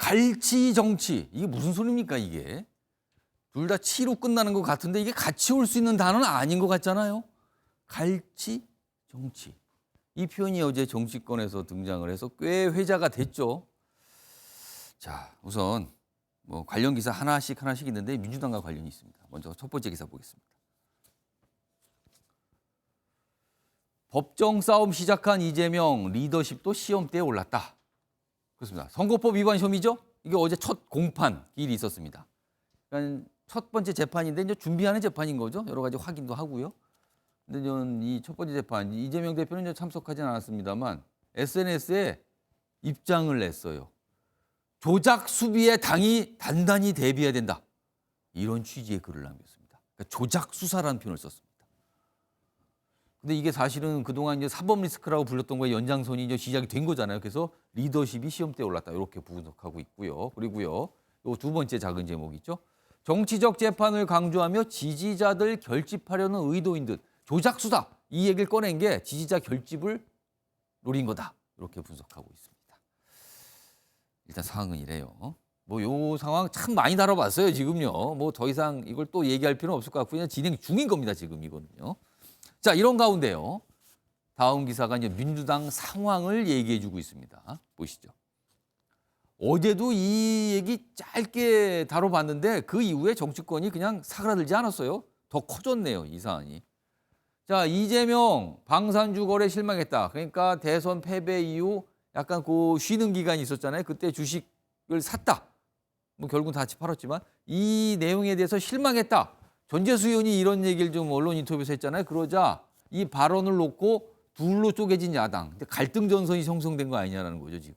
갈치 정치. 이게 무슨 소리입니까, 이게? 둘 다 치로 끝나는 것 같은데 이게 같이 올 수 있는 단어는 아닌 것 같잖아요. 갈치 정치. 이 표현이 어제 정치권에서 등장을 해서 꽤 회자가 됐죠. 자, 우선 뭐 관련 기사 하나씩 있는데 민주당과 관련이 있습니다. 먼저 첫 번째 기사 보겠습니다. 법정 싸움 시작한 이재명 리더십도 시험대에 올랐다. 그렇습니다. 선거법 위반 혐의죠. 이게 어제 첫 공판 기일이 있었습니다. 그러니까 첫 번째 재판인데 이제 준비하는 재판인 거죠. 여러 가지 확인도 하고요. 근데 저는 이 첫 번째 재판 이재명 대표는 이제 참석하지는 않았습니다만 SNS에 입장을 냈어요. 조작 수비에 당이 단단히 대비해야 된다. 이런 취지의 글을 남겼습니다. 그러니까 조작 수사라는 표현을 썼습니다. 근데 이게 사실은 그동안 이제 사법 리스크라고 불렸던 거에 연장선이 이제 시작이 된 거잖아요. 그래서 리더십이 시험대에 올랐다. 이렇게 분석하고 있고요. 그리고요. 요 두 번째 작은 제목이 있죠. 정치적 재판을 강조하며 지지자들 결집하려는 의도인 듯 조작 수사. 이 얘기를 꺼낸 게 지지자 결집을 노린 거다. 이렇게 분석하고 있습니다. 일단 상황은 이래요. 뭐 요 상황 참 많이 다뤄봤어요. 지금요. 뭐 더 이상 이걸 또 얘기할 필요는 없을 것 같고 그냥 진행 중인 겁니다. 지금 이거는요. 자, 이런 가운데요. 다음 기사가 이제 민주당 상황을 얘기해 주고 있습니다. 보시죠. 어제도 이 얘기 짧게 다뤄봤는데 그 이후에 정치권이 그냥 사그라들지 않았어요. 더 커졌네요. 이 사안이. 자, 이재명 방산주 거래 실망했다. 그러니까 대선 패배 이후 약간 그 쉬는 기간이 있었잖아요. 그때 주식을 샀다. 뭐 결국은 다 같이 팔았지만 이 내용에 대해서 실망했다. 전재수 의원이 이런 얘기를 좀 언론 인터뷰에서 했잖아요. 그러자 이 발언을 놓고 둘로 쪼개진 야당. 갈등 전선이 형성된 거 아니냐는 거죠, 지금.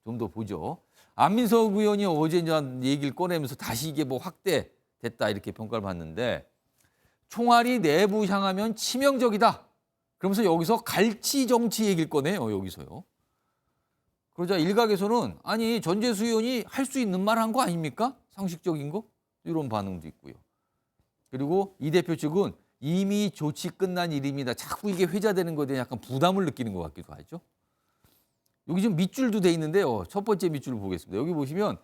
좀 더 보죠. 안민석 의원이 어제 이제 얘기를 꺼내면서 다시 이게 뭐 확대됐다 이렇게 평가를 받는데 총알이 내부 향하면 치명적이다. 그러면서 여기서 갈치 정치 얘기를 꺼내요, 여기서요. 그러자 일각에서는 아니 전재수 의원이 할 수 있는 말 한 거 아닙니까? 상식적인 거? 이런 반응도 있고요. 그리고 이 대표 측은 이미 조치 끝난 일입니다. 자꾸 이게 회자되는 거에 대해 약간 부담을 느끼는 것 같기도 하죠. 여기 지금 밑줄도 돼 있는데요. 첫 번째 밑줄을 보겠습니다. 여기 보시면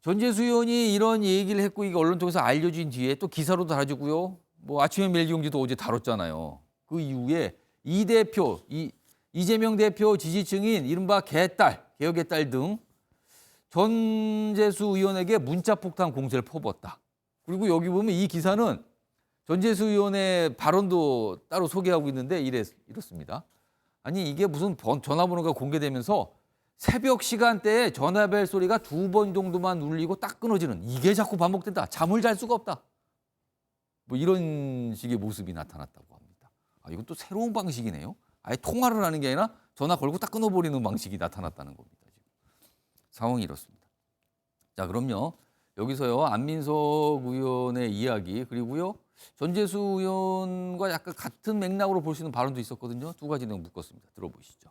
전재수 의원이 이런 얘기를 했고 이게 언론 통해서 알려진 뒤에 또 기사로도 다뤄지고요. 뭐 아침에 멜기용지도 어제 다뤘잖아요. 그 이후에 이 대표, 이재명 대표 지지층인 이른바 개딸, 개혁의 딸 등 전재수 의원에게 문자폭탄 공세를 퍼붓었다. 그리고 여기 보면 이 기사는 전재수 의원의 발언도 따로 소개하고 있는데 이렇습니다. 아니 이게 무슨 전화번호가 공개되면서 새벽 시간대에 전화벨 소리가 2번 정도만 울리고 딱 끊어지는 이게 자꾸 반복된다. 잠을 잘 수가 없다. 뭐 이런 식의 모습이 나타났다고 합니다. 아, 이건 또 새로운 방식이네요. 아예 통화를 하는 게 아니라 전화 걸고 딱 끊어버리는 방식이 나타났다는 겁니다. 지금. 상황이 이렇습니다. 자, 그럼요. 여기서요. 안민석 의원의 이야기 그리고요. 전재수 의원과 약간 같은 맥락으로 볼 수 있는 발언도 있었거든요. 두 가지 내용 묶었습니다. 들어보시죠.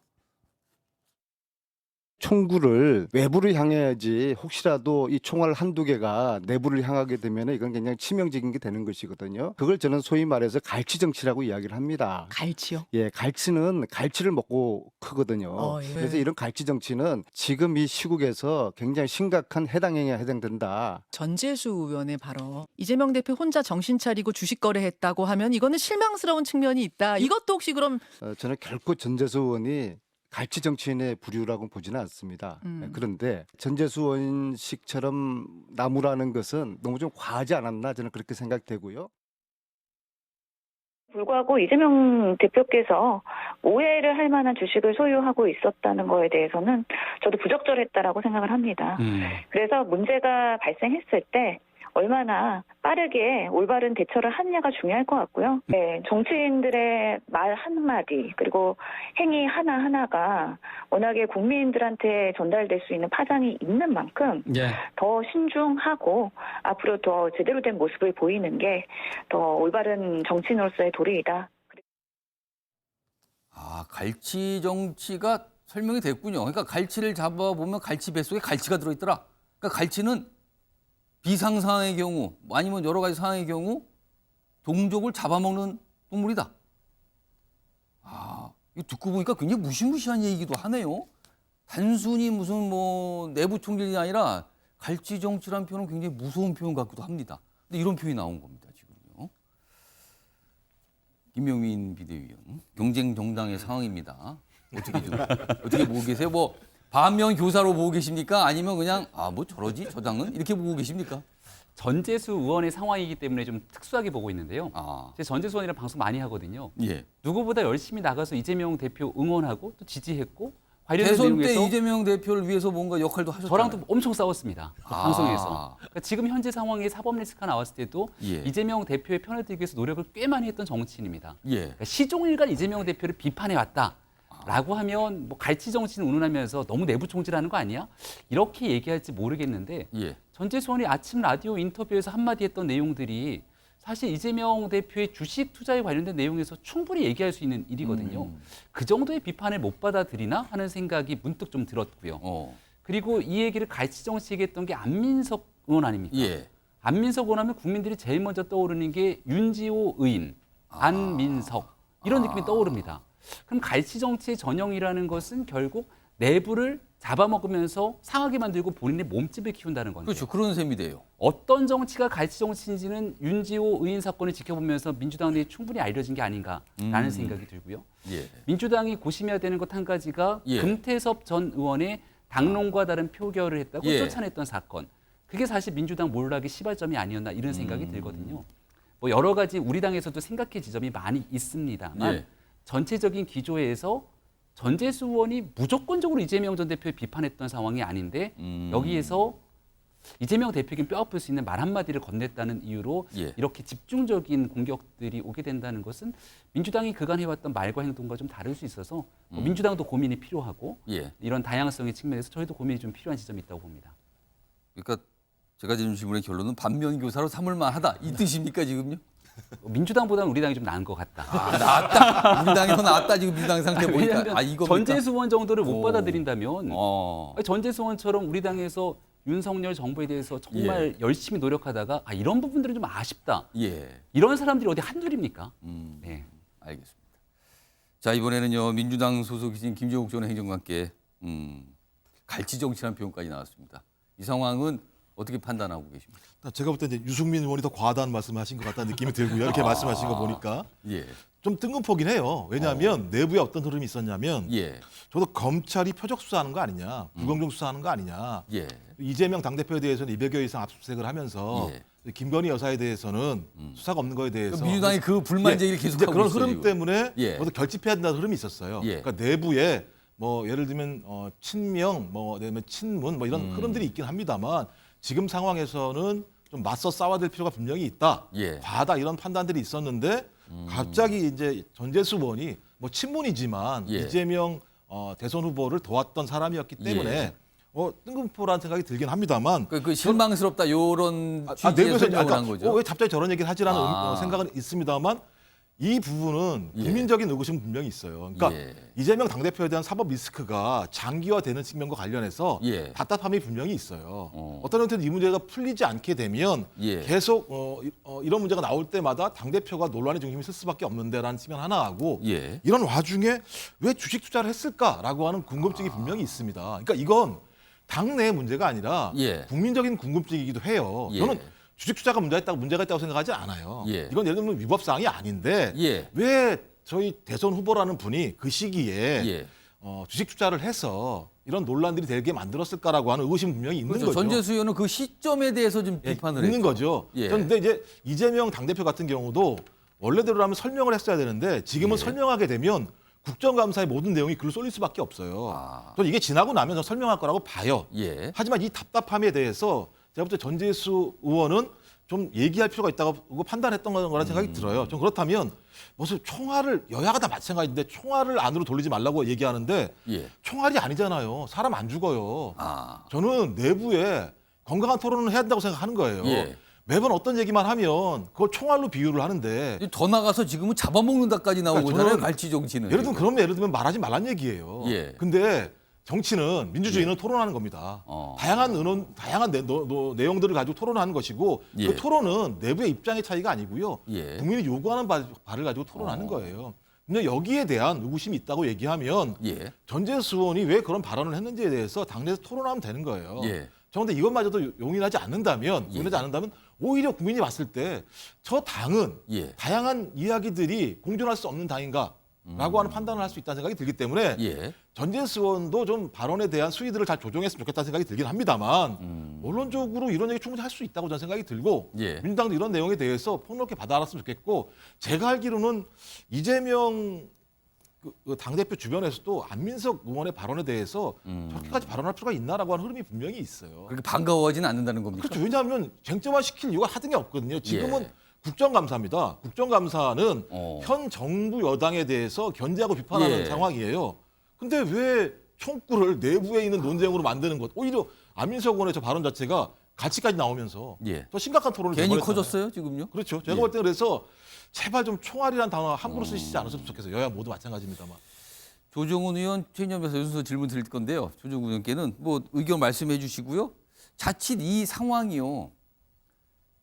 총구를 외부를 향해야지 혹시라도 이 총알 한두 개가 내부를 향하게 되면 이건 굉장히 치명적인 게 되는 것이거든요. 그걸 저는 소위 말해서 갈치 정치라고 이야기를 합니다. 갈치요? 예, 갈치는 갈치를 먹고 크거든요. 예. 그래서 이런 갈치 정치는 지금 이 시국에서 굉장히 심각한 해당 행위에 해당된다. 전재수 의원의 발언. 이재명 대표 혼자 정신 차리고 주식 거래했다고 하면 이거는 실망스러운 측면이 있다. 이것도 혹시 그럼 저는 결코 전재수 의원이 갈치 정치인의 부류라고 보지는 않습니다. 그런데 전재수 의원식처럼 나무라는 것은 너무 좀 과하지 않았나 저는 그렇게 생각되고요. 불구하고 이재명 대표께서 오해를 할 만한 주식을 소유하고 있었다는 거에 대해서는 저도 부적절했다라고 생각을 합니다. 그래서 문제가 발생했을 때 얼마나 빠르게 올바른 대처를 하느냐가 중요할 것 같고요. 네, 정치인들의 말 한마디 그리고 행위 하나하나가 워낙에 국민들한테 전달될 수 있는 파장이 있는 만큼 더 신중하고 앞으로 더 제대로 된 모습을 보이는 게 더 올바른 정치인으로서의 도리이다. 아, 갈치 정치가 설명이 됐군요. 그러니까 갈치를 잡아보면 갈치 뱃속에 갈치가 들어있더라. 그러니까 갈치는 비상 상황의 경우 아니면 여러 가지 상황의 경우 동족을 잡아먹는 동물이다. 아, 이거 듣고 보니까 굉장히 무시무시한 얘기기도 하네요. 단순히 무슨 뭐 내부 총질이 아니라 갈치 정치라는 표현은 굉장히 무서운 표현 같기도 합니다. 근데 이런 표현이 나온 겁니다, 지금요. 김용민 비대위원, 경쟁 정당의 상황입니다. 어떻게 보고 계세요? 뭐 반면 교사로 보고 계십니까? 아니면 그냥 뭐 저러지 저 당은 이렇게 보고 계십니까? 전재수 의원의 상황이기 때문에 좀 특수하게 보고 있는데요. 제가 전재수 의원이랑 방송 많이 하거든요. 예. 누구보다 열심히 나가서 이재명 대표 응원하고 또 지지했고 관련된 대선 때 내용에서 이재명 대표를 위해서 뭔가 역할도 하셨잖아요. 저랑도 엄청 싸웠습니다. 방송에서. 그러니까 지금 현재 상황에 사법 리스크가 나왔을 때도 예. 이재명 대표의 편을 들기 위해서 노력을 꽤 많이 했던 정치인입니다. 예. 그러니까 시종일관 이재명 대표를 비판해 왔다라고 하면 뭐 갈치 정치는 운운하면서 너무 내부 총질하는 거 아니야? 이렇게 얘기할지 모르겠는데 예. 전재수 의원이 아침 라디오 인터뷰에서 한마디 했던 내용들이 사실 이재명 대표의 주식 투자에 관련된 내용에서 충분히 얘기할 수 있는 일이거든요. 그 정도의 비판을 못 받아들이나 하는 생각이 문득 좀 들었고요. 그리고 이 얘기를 갈치 정치 얘기했던 게 안민석 의원 아닙니까? 예. 안민석 의원 하면 국민들이 제일 먼저 떠오르는 게 윤지호 의인, 안민석 이런 느낌이 떠오릅니다. 그럼 갈치 정치의 전형이라는 것은 결국 내부를 잡아먹으면서 상하게 만들고 본인의 몸집을 키운다는 건데 그렇죠. 그런 셈이 돼요. 어떤 정치가 갈치 정치인지는 윤지호 의인 사건을 지켜보면서 민주당 내에 충분히 알려진 게 아닌가라는 생각이 들고요. 예. 민주당이 고심해야 되는 것 한 가지가 예. 금태섭 전 의원의 당론과 다른 표결을 했다고 예. 쫓아냈던 사건. 그게 사실 민주당 몰락의 시발점이 아니었나 이런 생각이 들거든요. 뭐 여러 가지 우리 당에서도 생각해 지점이 많이 있습니다만 예. 전체적인 기조에서 전재수 의원이 무조건적으로 이재명 전 대표를 비판했던 상황이 아닌데 여기에서 이재명 대표에게 뼈아플 수 있는 말 한마디를 건넸다는 이유로 예. 이렇게 집중적인 공격들이 오게 된다는 것은 민주당이 그간 해왔던 말과 행동과 좀 다를 수 있어서 뭐 민주당도 고민이 필요하고 예. 이런 다양성의 측면에서 저희도 고민이 좀 필요한 지점이 있다고 봅니다. 그러니까 제가 지금 질문의 결론은 반면 교사로 삼을 만하다 이 뜻입니까 지금요? 민주당보다는 우리 당이 좀 나은 것 같다. 나았다. 우리 당이 더 나았다 지금 민주당 상태 보니까. 왜냐하면 이거 전재수 의원 정도를 못 오. 받아들인다면 어. 전재수 의원처럼 우리 당에서 윤석열 정부에 대해서 정말 열심히 노력하다가 이런 부분들은 좀 아쉽다. 예. 이런 사람들이 어디 한둘입니까? 네. 알겠습니다. 자 이번에는요 민주당 소속이신 김종욱 전 행정관께 갈치 정치라는 표현까지 나왔습니다. 이 상황은 어떻게 판단하고 계십니까? 제가 볼 때 이제 유승민 의원이 더 과다한 말씀을 하신 것 같다는 느낌이 들고요. 이렇게 말씀하신 거 보니까 예. 좀 뜬금포긴 해요. 왜냐하면 내부에 어떤 흐름이 있었냐면 예. 저도 검찰이 표적 수사하는 거 아니냐, 불공정 수사하는 거 아니냐. 예. 이재명 당대표에 대해서는 200여 이상 압수수색을 하면서 예. 김건희 여사에 대해서는 수사가 없는 거에 대해서 민주당이 그 불만 제기를 이제 계속하고 그런 있어요. 흐름 지금. 때문에 예. 모두 결집해야 된다는 흐름이 있었어요. 예. 그러니까 내부에 뭐 예를 들면 친명, 뭐 그다음에 친문 뭐 이런 흐름들이 있긴 합니다만 지금 상황에서는 좀 맞서 싸워야 될 필요가 분명히 있다. 예. 과하다 이런 판단들이 있었는데 갑자기 이제 전재수 의원이 뭐 친문이지만 예. 이재명 대선 후보를 도왔던 사람이었기 때문에 예. 뜬금포라는 생각이 들긴 합니다만 그 실망스럽다 요런 취지의 내부에서 설명을 한 거죠. 왜 갑자기 저런 얘기를 하지라는 아. 생각은 있습니다만 이 부분은 예. 국민적인 의구심은 분명히 있어요. 그러니까 예. 이재명 당대표에 대한 사법 리스크가 장기화되는 측면과 관련해서 예. 답답함이 분명히 있어요. 어떤 형태는 이 문제가 풀리지 않게 되면 예. 계속 이런 문제가 나올 때마다 당대표가 논란의 중심이 쓸 수밖에 없는데라는 측면 하나 하고 예. 이런 와중에 왜 주식 투자를 했을까라고 하는 궁금증이 분명히 있습니다. 그러니까 이건 당내의 문제가 아니라 예. 국민적인 궁금증이기도 해요. 예. 저는 주식 투자가 문제가 있다고 생각하지 않아요. 예. 이건 예를 들면 위법 사항이 아닌데 예. 왜 저희 대선 후보라는 분이 그 시기에 예. 주식 투자를 해서 이런 논란들이 되게 만들었을까라고 하는 의구심이 분명히 있는 그렇죠. 거죠. 전재수 의원은 그 시점에 대해서 좀 비판을 있는 했죠. 거죠. 예. 그런데 이제 이재명 당대표 같은 경우도 원래대로라면 설명을 했어야 되는데 지금은 예. 설명하게 되면 국정감사의 모든 내용이 글로 쏠릴 수밖에 없어요. 아. 저는 이게 지나고 나면 저는 설명할 거라고 봐요. 예. 하지만 이 답답함에 대해서 제가 볼 때 전재수 의원은 좀 얘기할 필요가 있다고 판단했던 거라는 생각이 들어요. 좀 그렇다면 무슨 총알을 여야가 다 마찬가지인데 총알을 안으로 돌리지 말라고 얘기하는데 예. 총알이 아니잖아요. 사람 안 죽어요. 아. 저는 내부에 건강한 토론을 해야 된다고 생각하는 거예요. 예. 매번 어떤 얘기만 하면 그걸 총알로 비유를 하는데 더 나가서 지금은 잡아먹는다까지 나오고 그러니까 있잖아요. 저는 갈치 정치는. 예를 들면 말하지 말란 얘기예요. 예. 근데 정치는 민주주의는 토론하는 겁니다. 다양한 내용들을 가지고 토론하는 것이고 예. 그 토론은 내부의 입장의 차이가 아니고요. 예. 국민이 요구하는 바를 가지고 토론하는 거예요. 근데 여기에 대한 의구심이 있다고 얘기하면 예. 전재수 의원이 왜 그런 발언을 했는지에 대해서 당내에서 토론하면 되는 거예요. 예. 그런데 이것마저도 용인하지 않는다면, 예. 용인하지 않는다면 오히려 국민이 봤을 때 저 당은 예. 다양한 이야기들이 공존할 수 없는 당인가라고 하는 판단을 할 수 있다는 생각이 들기 때문에 예. 전재수 의원도 좀 발언에 대한 수위들을 잘 조정했으면 좋겠다는 생각이 들긴 합니다만 원론적으로 이런 얘기 충분히 할 수 있다고 저는 생각이 들고 예. 민주당도 이런 내용에 대해서 폭넓게 받아들였으면 좋겠고 제가 알기로는 이재명 그 당대표 주변에서도 안민석 의원의 발언에 대해서 저렇게까지 발언할 필요가 있나라고 하는 흐름이 분명히 있어요. 그렇게 반가워하지는 않는다는 겁니까? 그렇죠. 왜냐하면 쟁점화 시킬 이유가 하등이 없거든요. 지금은 예. 국정감사입니다. 국정감사는 현 정부 여당에 대해서 견제하고 비판하는 예. 상황이에요. 근데 왜 총구를 내부에 있는 논쟁으로 만드는 것? 오히려 안민석 의원의 저 발언 자체가 가치까지 나오면서 예. 더 심각한 토론을 괜히 벌였잖아요. 커졌어요, 지금요? 그렇죠. 제가 예. 볼 때는 그래서 제발 좀 총알이라는 단어 함부로 쓰시지 않았으면 좋겠어요. 여야 모두 마찬가지입니다만. 조정훈 의원 최인협에서 연수서 질문 드릴 건데요. 조정훈 의원께는 뭐 의견 말씀해 주시고요. 자칫 이 상황이요.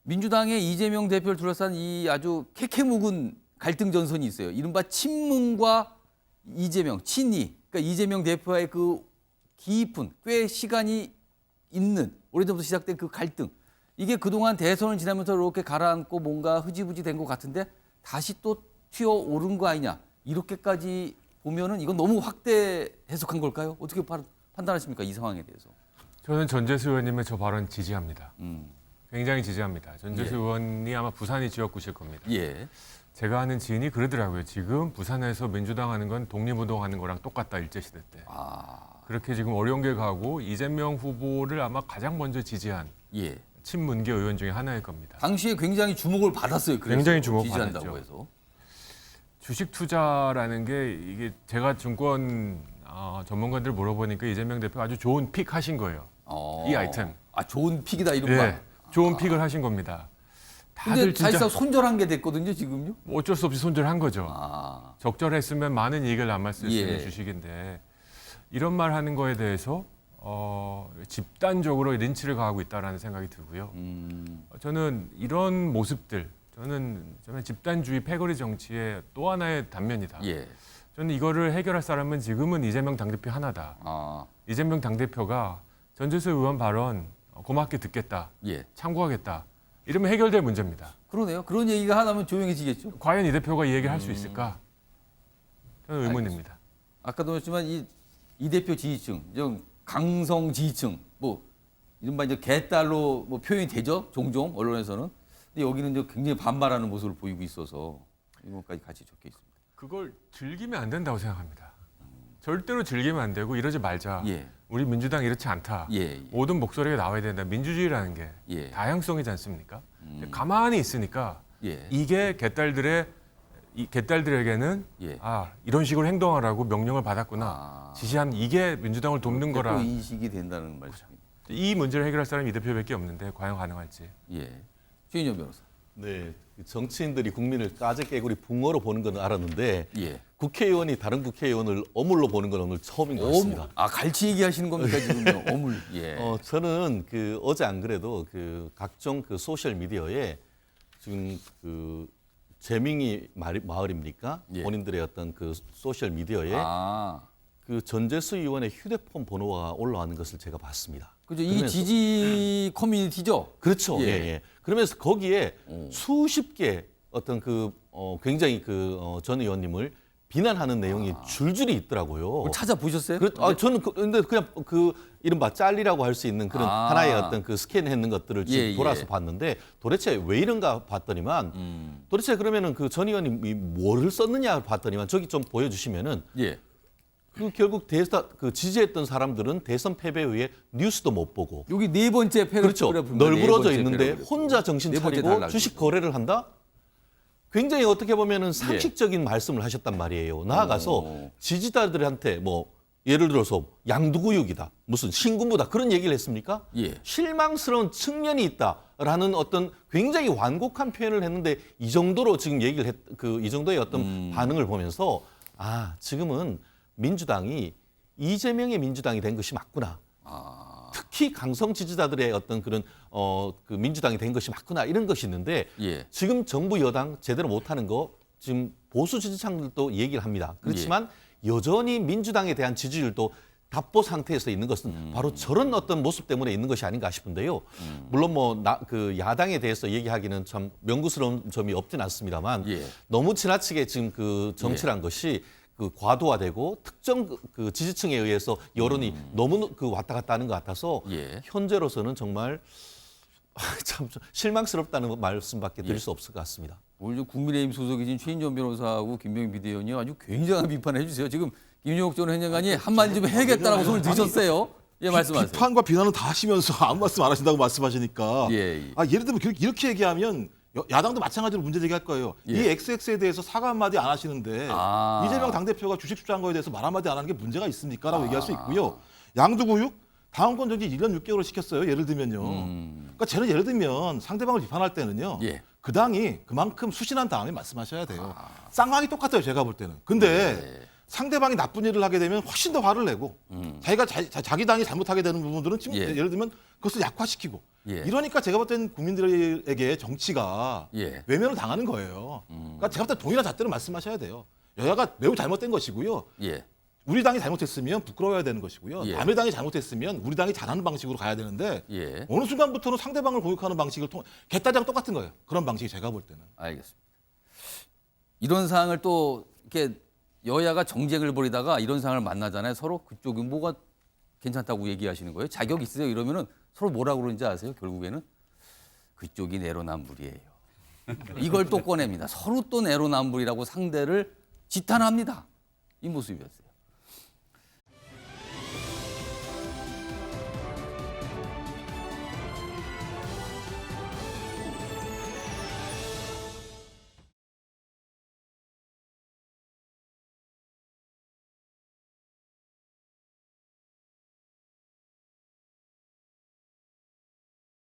민주당의 이재명 대표를 둘러싼 이 아주 캐캐묵은 갈등 전선이 있어요. 이른바 친문과 이재명, 친이. 그러니까 이재명 대표와의 그 깊은 꽤 시간이 있는 오래전부터 시작된 그 갈등. 이게 그동안 대선을 지나면서 이렇게 가라앉고 뭔가 흐지부지 된 것 같은데 다시 또 튀어오른 거 아니냐. 이렇게까지 보면은 이건 너무 확대 해석한 걸까요? 어떻게 판단하십니까? 이 상황에 대해서. 저는 전재수 의원님의 저 발언 지지합니다. 음. 굉장히 지지합니다. 전재수 예. 의원이 아마 부산이 지역구실 겁니다. 예. 제가 아는 지인이 그러더라고요. 지금 부산에서 민주당 하는 건 독립운동하는 거랑 똑같다, 일제시대 때. 아. 그렇게 지금 어려운 길 가고 이재명 후보를 아마 가장 먼저 지지한 예. 친문계 의원 중에 하나일 겁니다. 당시에 굉장히 주목을 받았어요. 그래서 굉장히 주목을 지지한다고 받았죠. 해서. 주식 투자라는 게 이게 제가 증권 전문가들 물어보니까 이재명 대표 아주 좋은 픽 하신 거예요. 이 아이템. 아, 좋은 픽이다 이런 예, 말. 좋은 픽을 하신 겁니다. 근데 다들 진짜 사실상 손절한 게 됐거든요, 지금요. 어쩔 수 없이 손절한 거죠. 아. 적절했으면 많은 이익을 남았을 수 있는 예. 주식인데 이런 말 하는 거에 대해서 집단적으로 린치를 가하고 있다라는 생각이 들고요. 저는 이런 모습들, 저는 집단주의 패거리 정치의 또 하나의 단면이다. 예. 저는 이거를 해결할 사람은 지금은 이재명 당대표 하나다. 아. 이재명 당대표가 전재수 의원 발언 고맙게 듣겠다, 예. 참고하겠다. 이러면 해결될 문제입니다. 그러네요. 그런 얘기가 하나면 조용해지겠죠. 과연 이 대표가 이 얘기를 할 수 있을까? 저는 의문입니다. 아까도 말했지만 이 대표 지지층, 좀 강성 지지층, 뭐 이른바 이제 개딸로 뭐 표현이 되죠. 종종 언론에서는. 근데 여기는 이제 굉장히 반발하는 모습을 보이고 있어서 이런 것까지 같이 적혀 있습니다. 그걸 즐기면 안 된다고 생각합니다. 절대로 즐기면 안 되고 이러지 말자. 예. 우리 민주당 이렇지 않다. 예. 예. 모든 목소리가 나와야 된다. 민주주의라는 게 예. 다양성이지 않습니까? 가만히 있으니까 예. 이게 개딸들에게는 예. 이런 식으로 행동하라고 명령을 받았구나. 아. 지시한 이게 민주당을 돕는 또 거라. 인식이 된다는 말씀입니다. 이 문제를 해결할 사람이 이 대표밖에 없는데 과연 가능할지. 예. 최인영 변호사. 네, 정치인들이 국민을 까제깨구리 붕어로 보는 건 알았는데 예. 국회의원이 다른 국회의원을 어물로 보는 건 오늘 처음인 것 같습니다. 아, 갈치 얘기하시는 겁니까 지금요? 어물. 예. 저는 어제 안 그래도 각종 소셜 미디어에 지금 재밍이 마을입니까? 예. 본인들의 어떤 소셜 미디어에 아. 전재수 의원의 휴대폰 번호가 올라가는 것을 제가 봤습니다. 그죠. 이 그러면서- 지지 커뮤니티죠. 그렇죠. 예. 예. 예. 그러면서 거기에 수십 개 어떤 굉장히 전 의원님을 비난하는 내용이 줄줄이 있더라고요. 그걸 찾아보셨어요? 저는 근데 그냥 이른바 짤리라고 할 수 있는 그런 아. 하나의 어떤 스캔했는 것들을 예, 돌아서 예. 봤는데 도대체 왜 이런가 봤더니만 도대체 그러면은 전 의원님이 뭐를 썼느냐 봤더니만 저기 좀 보여주시면은 예. 결국 지지했던 사람들은 대선 패배에 의해 뉴스도 못 보고 여기 네 번째 그렇죠. 패러그래프입니다. 널브러져 네 번째 있는데 패러그래프. 혼자 정신 네 번째 차리고 단락이죠. 주식 거래를 한다? 굉장히 어떻게 보면은 상식적인 말씀을 하셨단 말이에요. 나아가서 지지자들한테 예를 들어서 양두구육이다, 무슨 신군부다 그런 얘기를 했습니까? 예. 실망스러운 측면이 있다라는 어떤 굉장히 완곡한 표현을 했는데 이 정도로 지금 얘기를 이 정도의 어떤 반응을 보면서 지금은 민주당이 이재명의 민주당이 된 것이 맞구나. 특히 강성 지지자들의 어떤 그런 민주당이 된 것이 맞구나 이런 것이 있는데 예. 지금 정부 여당 제대로 못하는 거 지금 보수 지지층들도 얘기를 합니다. 그렇지만 여전히 민주당에 대한 지지율도 답보 상태에서 있는 것은 바로 저런 어떤 모습 때문에 있는 것이 아닌가 싶은데요. 물론 그 야당에 대해서 얘기하기는 참 명구스러운 점이 없진 않습니다만 너무 지나치게 지금 그 정치란 것이 그 과도화되고 특정 그 지지층에 의해서 여론이 너무 그 왔다 갔다 하는 것 같아서 현재로서는 정말 참 실망스럽다는 말씀밖에 드릴 수 없을 것 같습니다. 오늘 국민의힘 소속이신 최인전 변호사하고 김병희 비대위원이 아주 굉장한 비판을 해주세요. 지금 김용욱 전 행정관이 한마디 좀 해야겠다라고 손을 드셨어요. 예, 말씀하세요. 비판과 비난은 다 하시면서 아무 말씀 안 하신다고 말씀하시니까 예. 예를 들면 이렇게 얘기하면 야당도 마찬가지로 문제 제기할 거예요. 이 XX에 대해서 사과 한마디 안 하시는데 이재명 당대표가 주식 투자한 거에 대해서 말 한마디 안 하는 게 문제가 있습니까? 라고 얘기할 수 있고요. 양두구육 다음권 정지 1년 6개월을 시켰어요. 예를 들면요. 그러니까 저는 예를 들면 상대방을 비판할 때는요. 그 당이 그만큼 수신한 다음에 말씀하셔야 돼요. 쌍방이 똑같아요. 제가 볼 때는. 근데 상대방이 나쁜 일을 하게 되면 훨씬 더 화를 내고 자기가 자기 당이 잘못하게 되는 부분들은 지금 예를 들면 그것을 약화시키고 이러니까 제가 볼 때는 국민들에게 정치가 외면을 당하는 거예요. 그러니까 제가 볼 때 동일한 잣대로 말씀하셔야 돼요. 여야가 매우 잘못된 것이고요. 우리 당이 잘못했으면 부끄러워야 되는 것이고요. 남의 당이 잘못했으면 우리 당이 잘하는 방식으로 가야 되는데 어느 순간부터는 상대방을 공격하는 방식을 통해 개따장 똑같은 거예요. 그런 방식이 제가 볼 때는. 알겠습니다. 이런 상황을 또 이렇게 여야가 정쟁을 벌이다가 이런 상황을 만나잖아요. 서로 그쪽이 뭐가 괜찮다고 얘기하시는 거예요? 자격 있으세요? 이러면은 서로 뭐라고 그러는지 아세요? 결국에는 그쪽이 내로남불이에요. 이걸 또 꺼냅니다. 서로 또 내로남불이라고 상대를 지탄합니다. 이 모습이었어요.